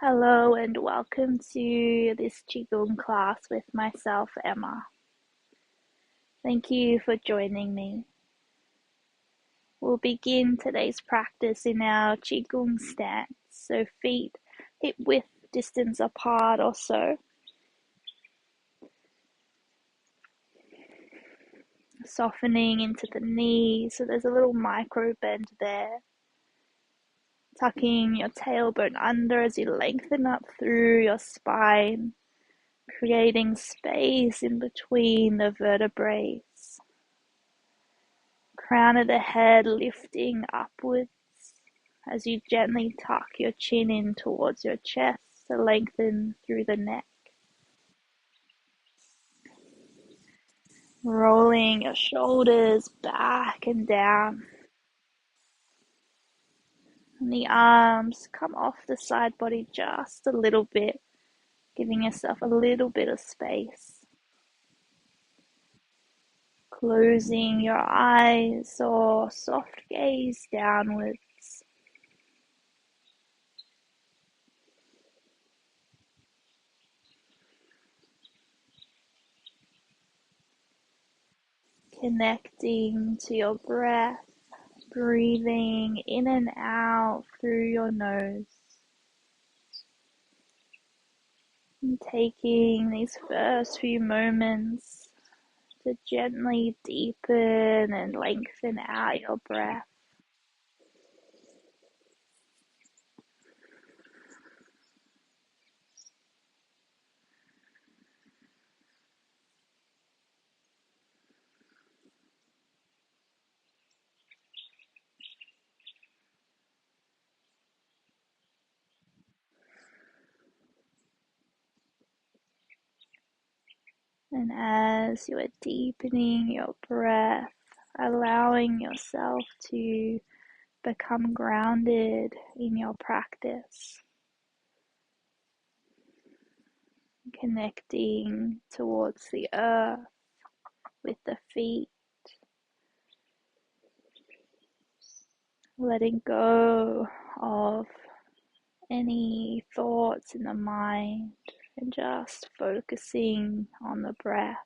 Hello and welcome to this Qigong class with myself, Emma. Thank you for joining me. We'll begin today's practice in our Qigong stance, so feet hip width distance apart or so. Softening into the knees, so there's a little micro bend there. Tucking your tailbone under as you lengthen up through your spine, creating space in between the vertebrae. Crown of the head lifting upwards as you gently tuck your chin in towards your chest to lengthen through the neck. Rolling your shoulders back and down. And the arms come off the side body just a little bit, giving yourself a little bit of space. Closing your eyes or soft gaze downwards. Connecting to your breath, breathing in and out through your nose. And taking these first few moments to gently deepen and lengthen out your breath. And as you are deepening your breath, allowing yourself to become grounded in your practice, connecting towards the earth with the feet, letting go of any thoughts in the mind and just focusing on the breath.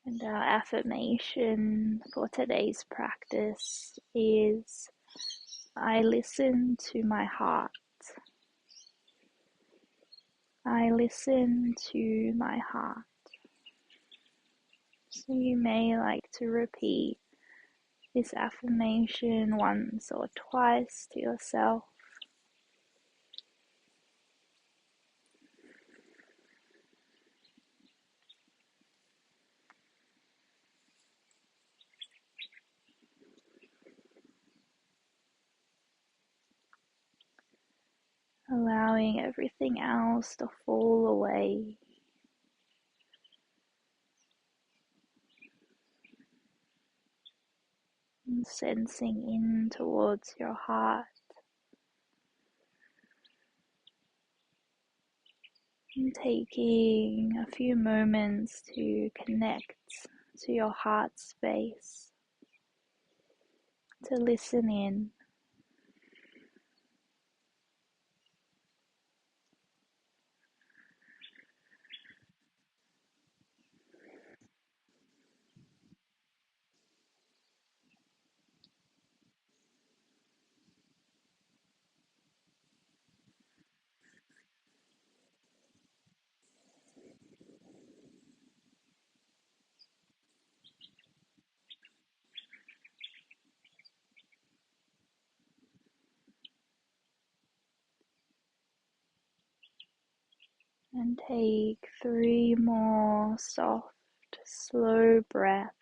And our affirmation for today's practice is, I listen to my heart. I listen to my heart. So you may like to repeat this affirmation once or twice to yourself. Allowing everything else to fall away. And sensing in towards your heart. And taking a few moments to connect to your heart space, to listen in. And take 3 more soft, slow breaths.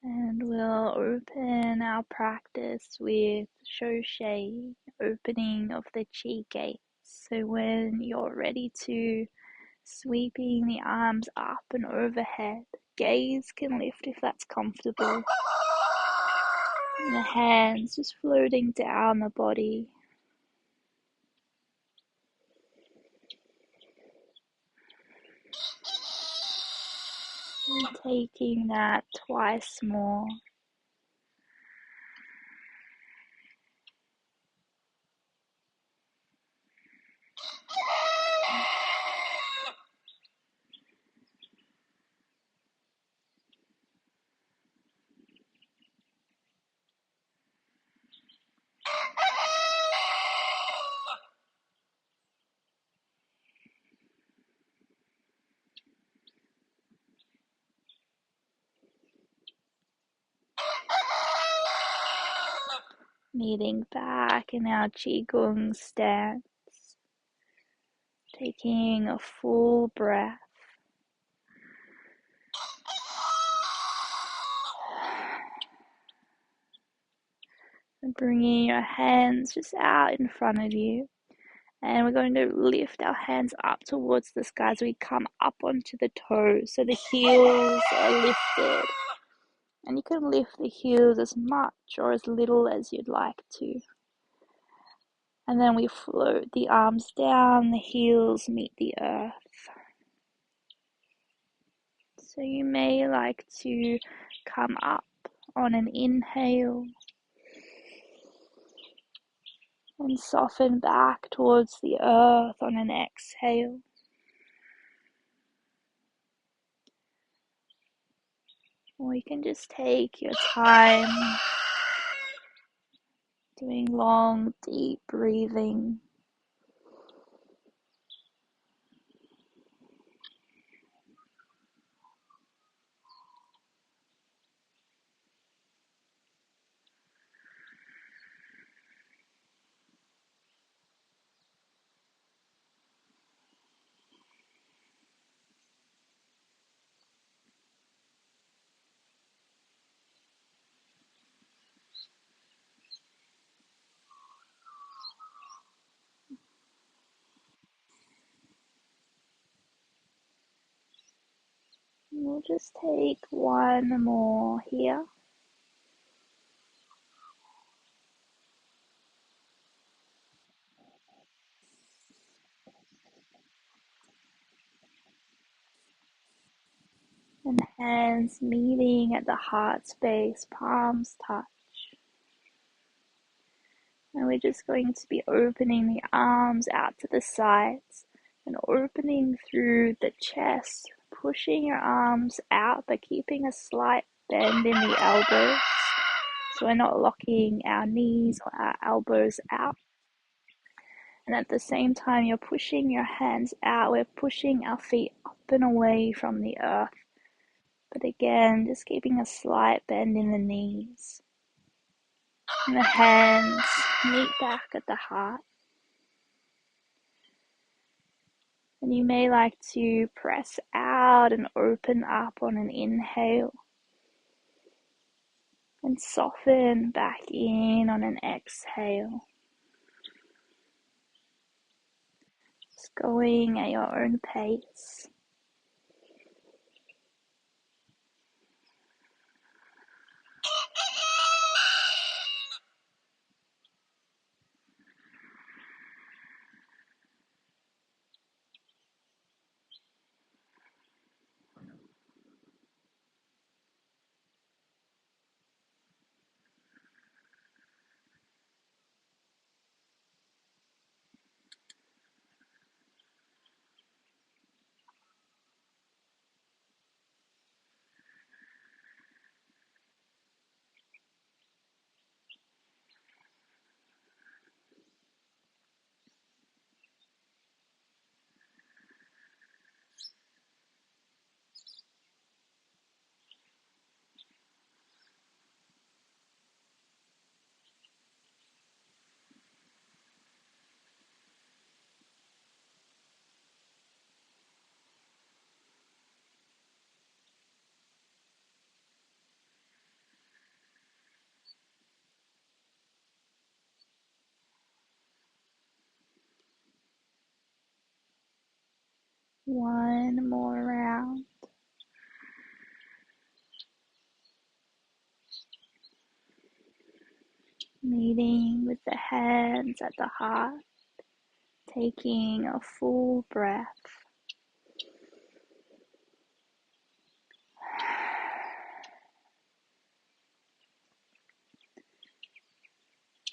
And we'll open our practice with Shoshe, opening of the chi gates. So when you're ready to, sweeping the arms up and overhead, gaze can lift if that's comfortable. And the hands just floating down the body. And taking that twice more. Meeting back in our Qigong stance. Taking a full breath. And bringing your hands just out in front of you. And we're going to lift our hands up towards the sky as we come up onto the toes. So the heels are lifted. And you can lift the heels as much or as little as you'd like to. And then we float the arms down, the heels meet the earth. So you may like to come up on an inhale and soften back towards the earth on an exhale. Or you can just take your time doing long, deep breathing. We'll just take one more here. And hands meeting at the heart space, palms touch. And we're just going to be opening the arms out to the sides and opening through the chest, pushing your arms out but keeping a slight bend in the elbows. So we're not locking our knees or our elbows out. And at the same time you're pushing your hands out, we're pushing our feet up and away from the earth. But again, just keeping a slight bend in the knees. And the hands meet back at the heart. And you may like to press out and open up on an inhale. And soften back in on an exhale. Just going at your own pace. One more round. Meeting with the hands at the heart, taking a full breath.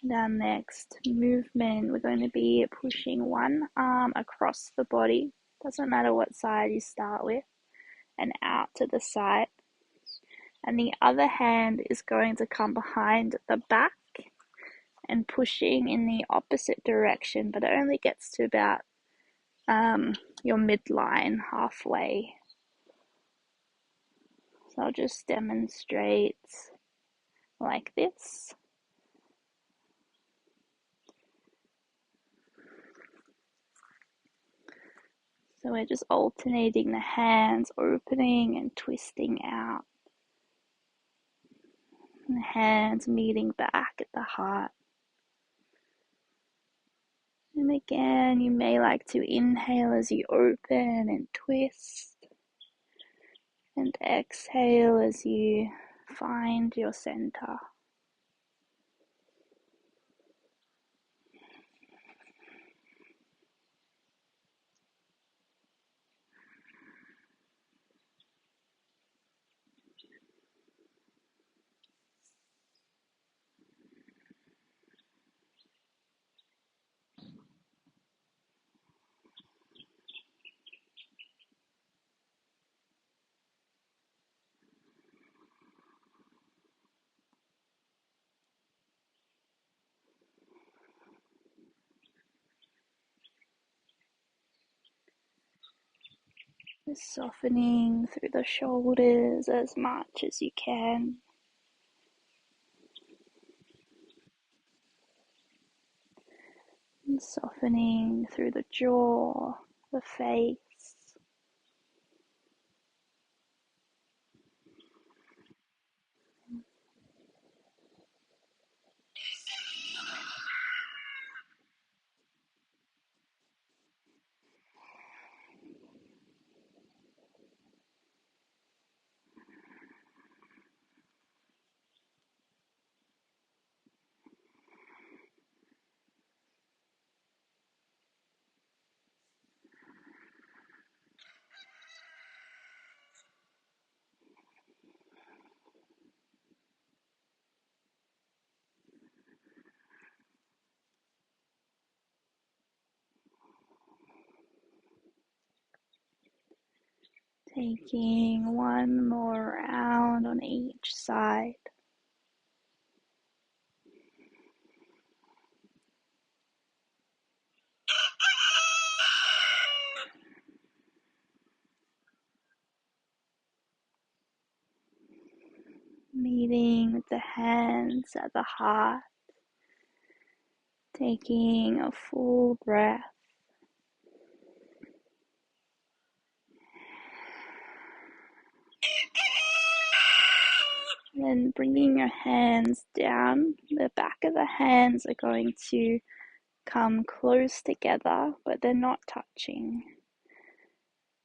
And our next movement, we're going to be pushing one arm across the body, doesn't matter what side you start with, and out to the side. And the other hand is going to come behind the back and pushing in the opposite direction, but it only gets to about your midline, halfway. So I'll just demonstrate like this. So we're just alternating the hands, opening and twisting out. And the hands meeting back at the heart. And again, you may like to inhale as you open and twist. And exhale as you find your center. Just softening through the shoulders as much as you can. And softening through the jaw, the face. Taking one more round on each side. Meeting with the hands at the heart. Taking a full breath. Then bringing your hands down. The back of the hands are going to come close together, but they're not touching.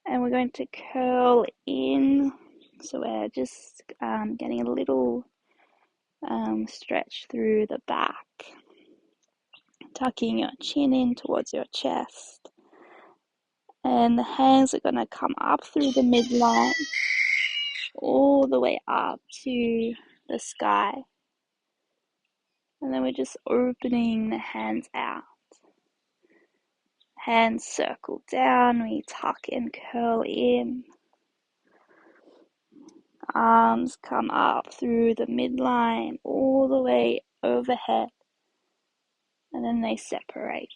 And we're going to curl in. So we're just getting a little stretch through the back. Tucking your chin in towards your chest. And the hands are going to come up through the midline, all the way up to the sky. And then we're just opening the hands out. Hands circle down, we tuck and curl in. Arms come up through the midline, all the way overhead. And then they separate.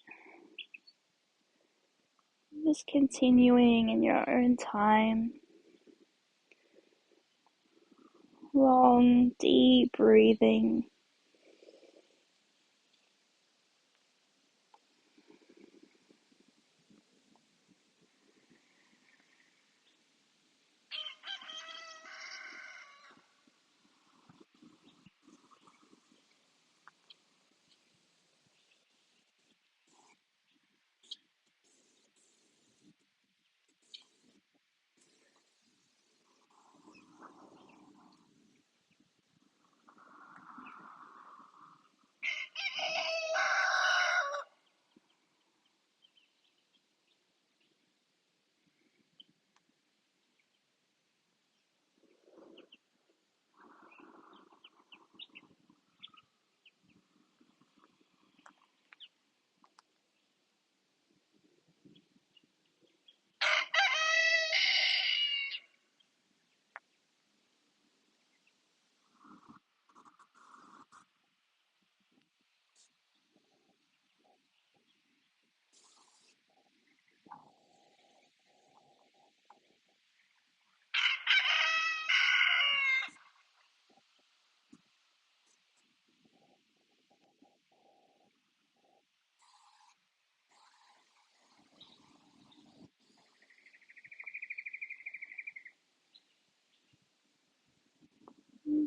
Just continuing in your own time. Long, deep breathing.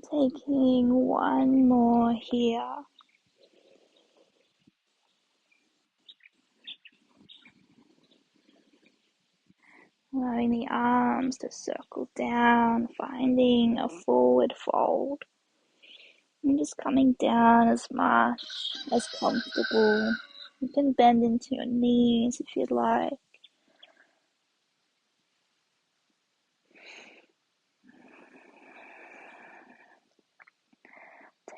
Taking one more here. Allowing the arms to circle down, finding a forward fold. And just coming down as much as comfortable. You can bend into your knees if you'd like.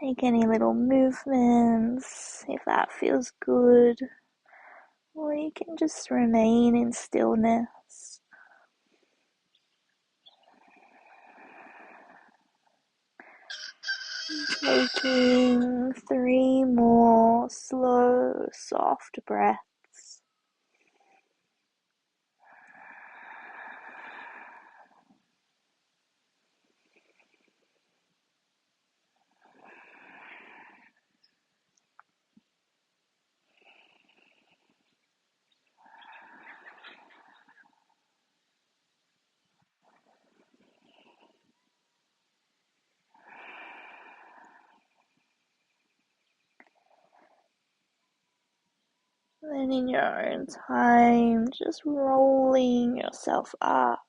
Take any little movements if that feels good, or you can just remain in stillness. Taking 3 more slow, soft breaths. Then in your own time, just rolling yourself up.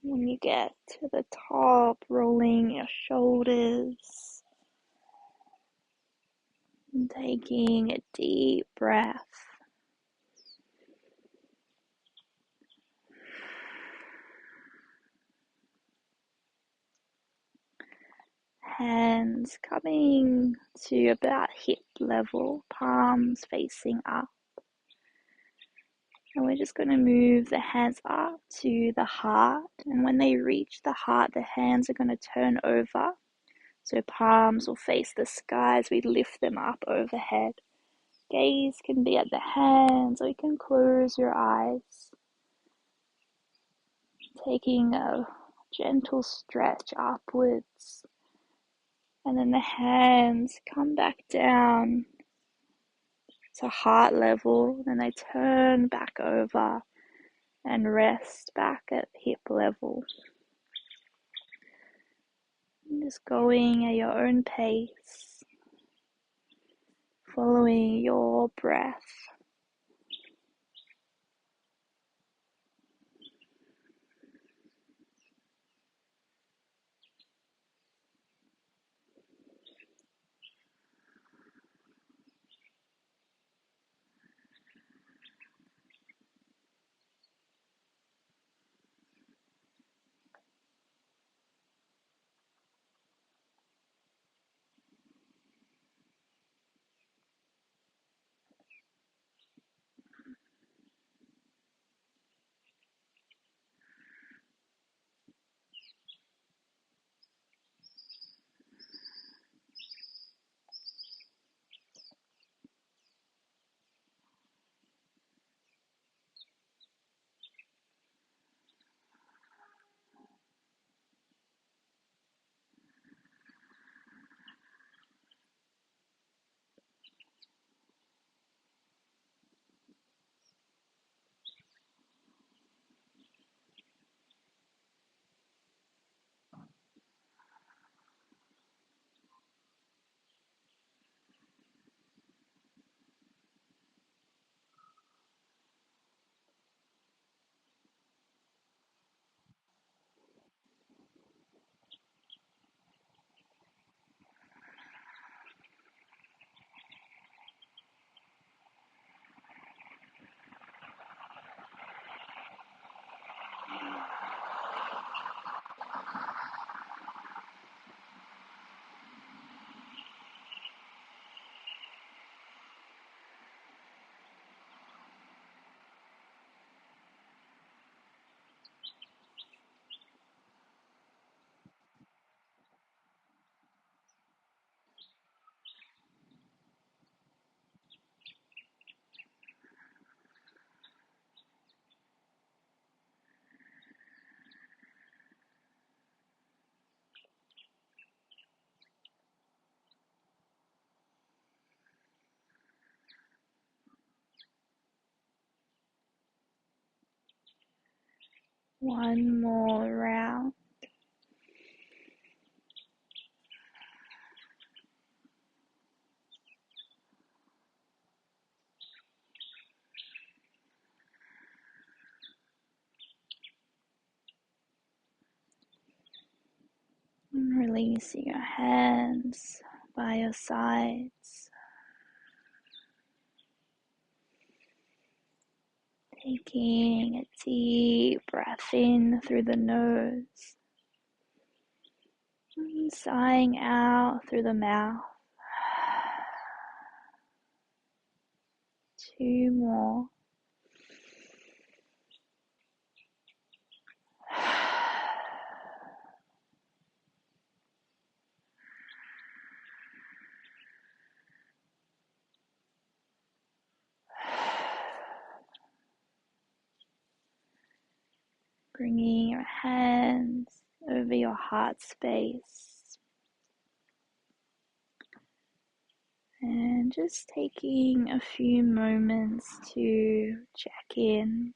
When you get to the top, rolling your shoulders and taking a deep breath. Hands coming to about hip level, palms facing up. And we're just going to move the hands up to the heart. And when they reach the heart, the hands are going to turn over. So palms will face the sky as we lift them up overhead. Gaze can be at the hands, or you can close your eyes. Taking a gentle stretch upwards. And then the hands come back down to heart level. Then they turn back over and rest back at hip level. And just going at your own pace, following your breath. One more round. And releasing your hands by your sides. Taking a deep breath in through the nose. And sighing out through the mouth. 2 more. Bringing your hands over your heart space and just taking a few moments to check in,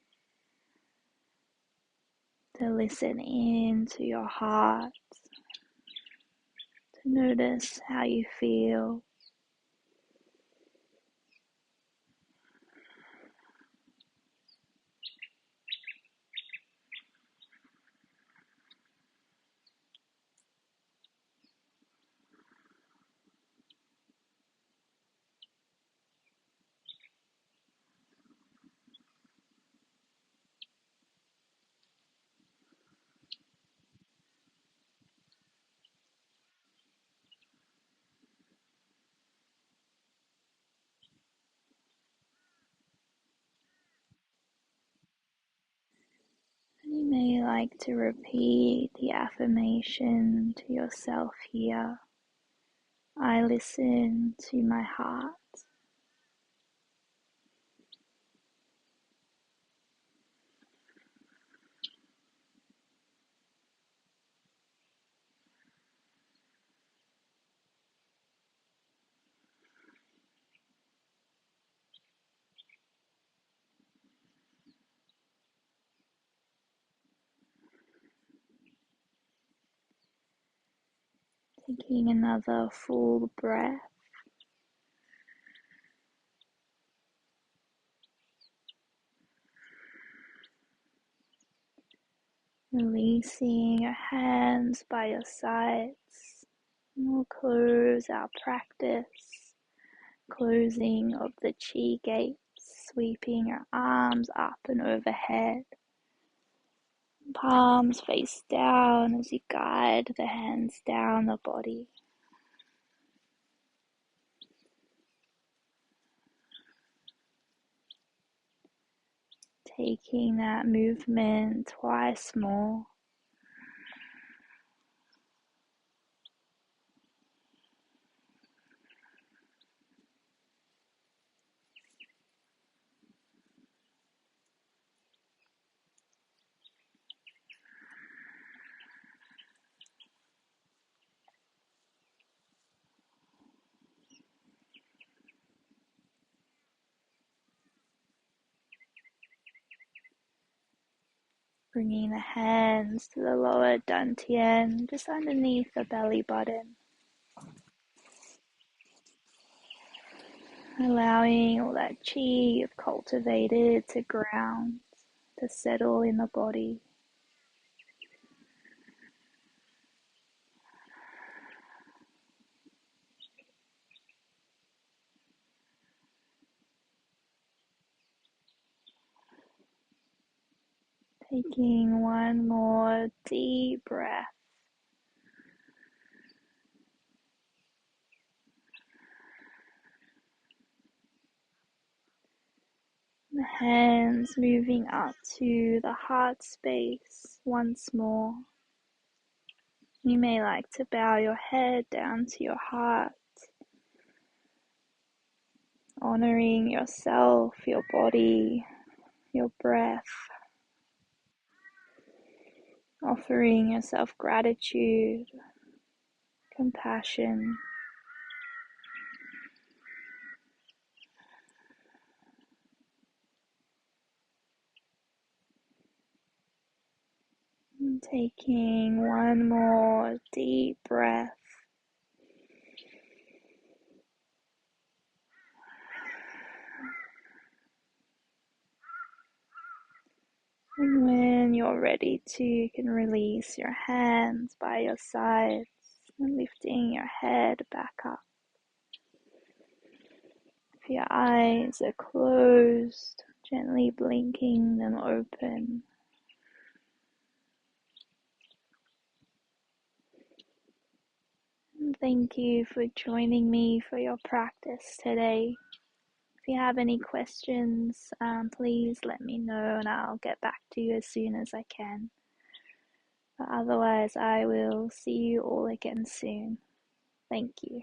to listen in to your heart, to notice how you feel. You may like to repeat the affirmation to yourself here. I listen to my heart. Taking another full breath. Releasing your hands by your sides. We'll close our practice. Closing of the chi gates, sweeping your arms up and overhead. Palms face down as you guide the hands down the body. Taking that movement twice more. Bringing the hands to the lower dantian, just underneath the belly button. Allowing all that chi you've cultivated to ground, to settle in the body. Taking one more deep breath. The hands moving up to the heart space once more. You may like to bow your head down to your heart, honoring yourself, your body, your breath, offering yourself gratitude, compassion. Taking one more deep breath. And when you're ready to, you can release your hands by your sides and lifting your head back up. If your eyes are closed, gently blinking them open. And thank you for joining me for your practice today. If you have any questions, please let me know and I'll get back to you as soon as I can. But otherwise, I will see you all again soon. Thank you.